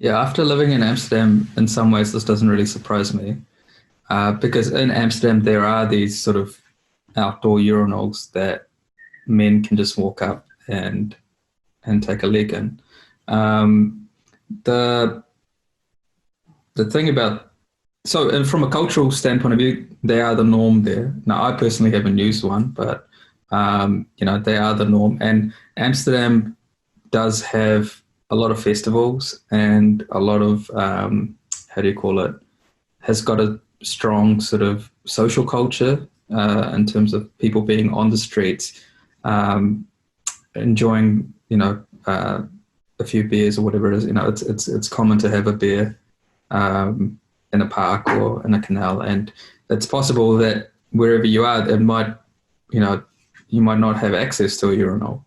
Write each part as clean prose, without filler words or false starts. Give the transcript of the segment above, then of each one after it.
Yeah, after living in Amsterdam, in some ways, this doesn't really surprise me because in Amsterdam there are these sort of outdoor urinals that men can just walk up and take a leak in. Um, the the thing about so and from a cultural standpoint of view, they are the norm there. Now, I personally haven't used one, but they are the norm. And Amsterdam does have a lot of festivals and a lot of how do you call it? Has got a strong sort of social culture in terms of people being on the streets, enjoying a few beers or whatever it is. It's common to have a beer in a park or in a canal, and it's possible that wherever you are, it might you might not have access to a urinal.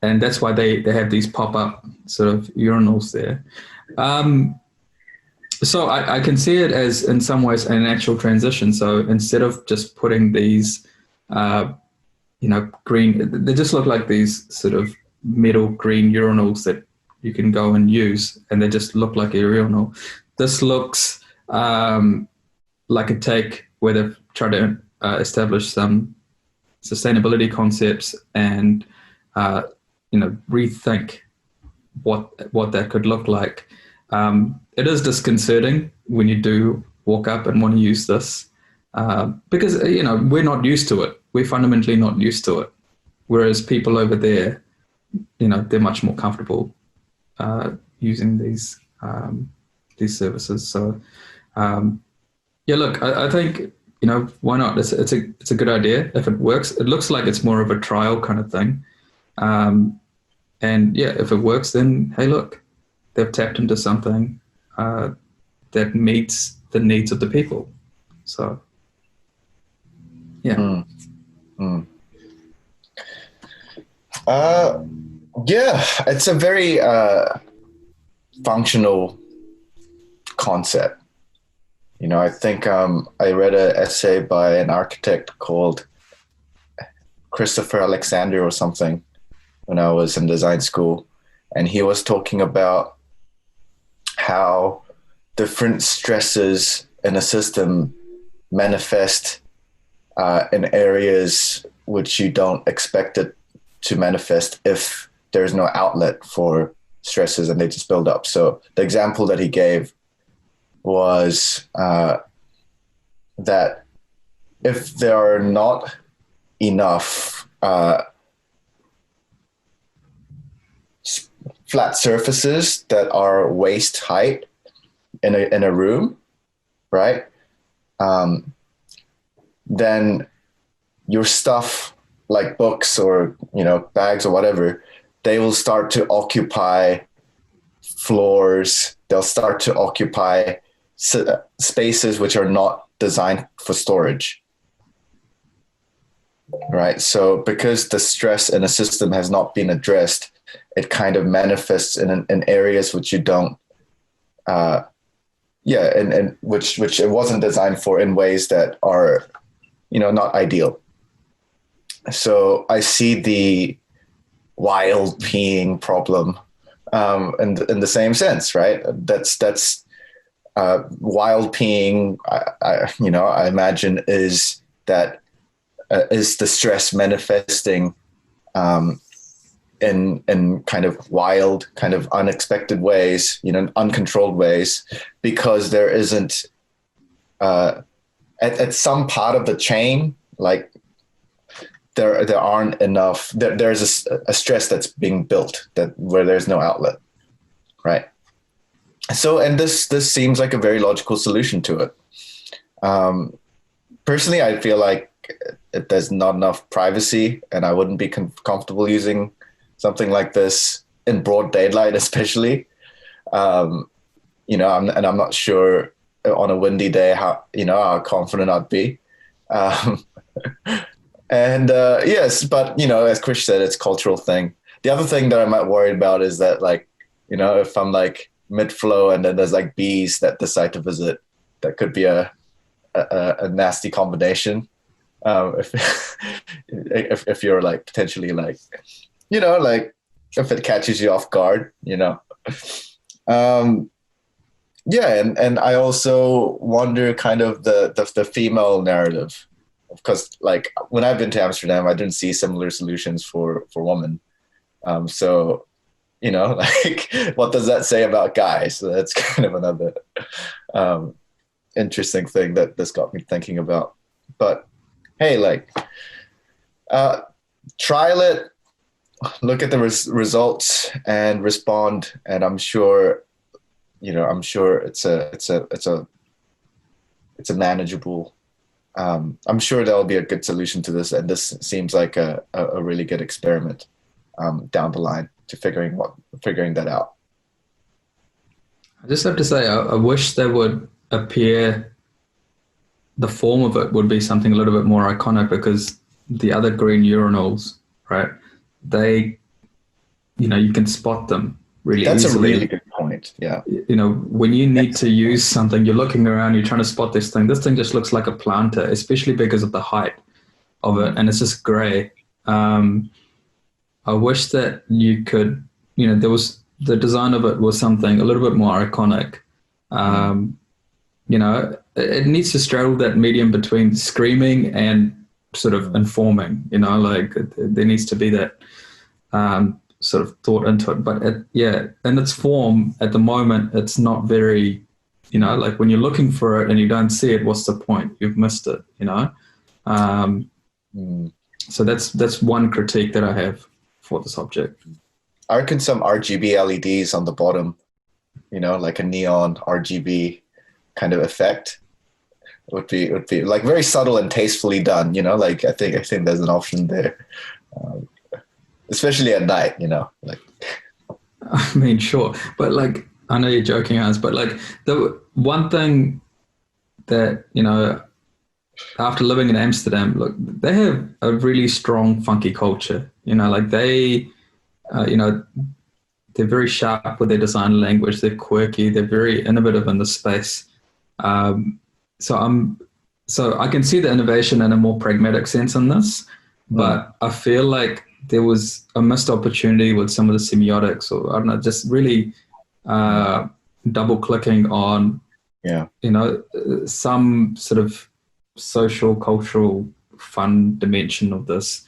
And that's why they have these pop-up sort of urinals there. So I can see it as, in some ways, a natural transition. So instead of just putting these, green, they just look like these sort of metal green urinals that you can go and use, and they just look like a urinal. This looks like a take where they've tried to establish some sustainability concepts and rethink what that could look like. It is disconcerting when you do walk up and want to use this because we're not used to it. We're fundamentally not used to it. Whereas people over there, they're much more comfortable using these services. So look, I think why not? It's a good idea if it works. It looks like it's more of a trial kind of thing. And yeah, if it works, then hey, look, they've tapped into something that meets the needs of the people. So, yeah. Yeah, it's a very functional concept. I think I read an essay by an architect called Christopher Alexander or something when I was in design school. And he was talking about how different stresses in a system manifest in areas which you don't expect it to manifest if there's no outlet for stresses and they just build up. So the example that he gave was that if there are not enough flat surfaces that are waist height in a room, right? Then your stuff like books or bags or whatever, they will start to occupy floors. They'll start to occupy spaces which are not designed for storage, right? So because the stress in a system has not been addressed, it kind of manifests in areas which you don't, and which it wasn't designed for in ways that are, not ideal. So I see the wild peeing problem in the same sense, right? That's wild peeing. I imagine is the stress manifesting in kind of wild, kind of unexpected ways, uncontrolled ways, because there isn't at some part of the chain, like there aren't enough. There's a stress that's being built where there's no outlet, right? So, and this seems like a very logical solution to it. Personally, I feel like there's not enough privacy, and I wouldn't be comfortable using something like this in broad daylight, especially. I'm not sure on a windy day how confident I'd be. Yes, but as Krish said, it's a cultural thing. The other thing that I might worry about is that, like, if I'm like mid-flow and then there's like bees that decide to visit, that could be a nasty combination. If you're like potentially like, like if it catches you off guard, Um, yeah, and I also wonder kind of the female narrative, because like when I've been to Amsterdam, I didn't see similar solutions for women. So like what does that say about guys? So that's kind of another um, interesting thing that this got me thinking about. But hey, like uh, trial it, look at the results, and respond. And I'm sure, it's a manageable. I'm sure there'll be a good solution to this, and this seems like a really good experiment down the line to figuring that out. I just have to say, I wish there would appear the form of it would be something a little bit more iconic, because the other green urinals, right? They, you can spot them really That's a really easily. good point. Yeah. When you need to use something, you're looking around, you're trying to spot this thing. This thing just looks like a planter, especially because of the height of it, and it's just gray. I wish that you could, there was the design of it was something a little bit more iconic. It needs to straddle that medium between screaming and sort of informing. Like there needs to be that sort of thought into it. But in its form at the moment, it's not very, like when you're looking for it and you don't see it, what's the point? You've missed it. So that's one critique that I have for this object. I reckon some RGB LEDs on the bottom, like a neon RGB kind of effect would be like very subtle and tastefully done. Like I think there's an option there, especially at night. Like. I mean, sure, but like I know you're joking, Hans, but like the one thing that after living in Amsterdam, look, they have a really strong funky culture. Like they, they're very sharp with their design language. They're quirky. They're very innovative in the space. So I can see the innovation in a more pragmatic sense in this, but I feel like there was a missed opportunity with some of the semiotics, or I don't know, just really double clicking on, some sort of social, cultural, fun dimension of this.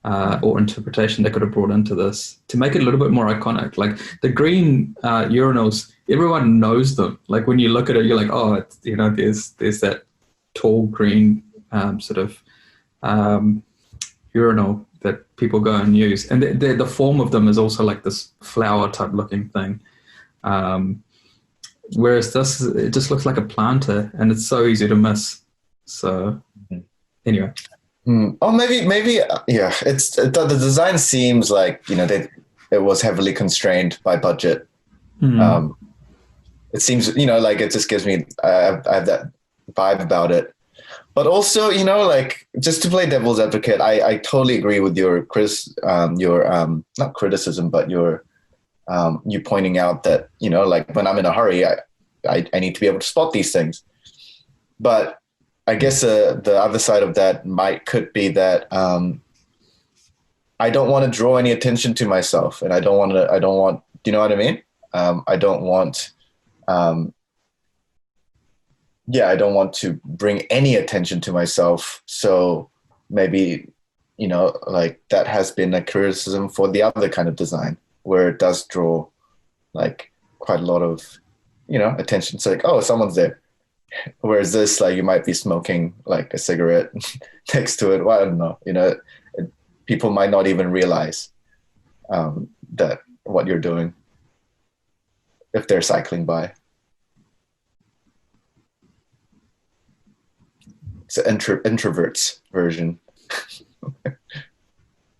Or interpretation they could have brought into this to make it a little bit more iconic. Like the green urinals, everyone knows them. Like when you look at it, you're like, oh, it's, there's that tall green sort of urinal that people go and use, and the form of them is also like this flower type looking thing. Whereas this, it just looks like a planter, and it's so easy to miss. So anyway. Oh, maybe, yeah. It's the design seems like it was heavily constrained by budget. It seems like it just gives me I have that vibe about it. But also like just to play devil's advocate, I totally agree with your not criticism, but your you pointing out that like when I'm in a hurry, I need to be able to spot these things. But I guess the other side of that could be that I don't want to draw any attention to myself, and I don't want. Do you know what I mean? I don't want. I don't want to bring any attention to myself. So maybe like that has been a criticism for the other kind of design, where it does draw like quite a lot of attention. It's like, oh, someone's there. Whereas this, like, you might be smoking like a cigarette next to it. Well, I don't know. People might not even realize that what you're doing if they're cycling by. It's an introvert's version.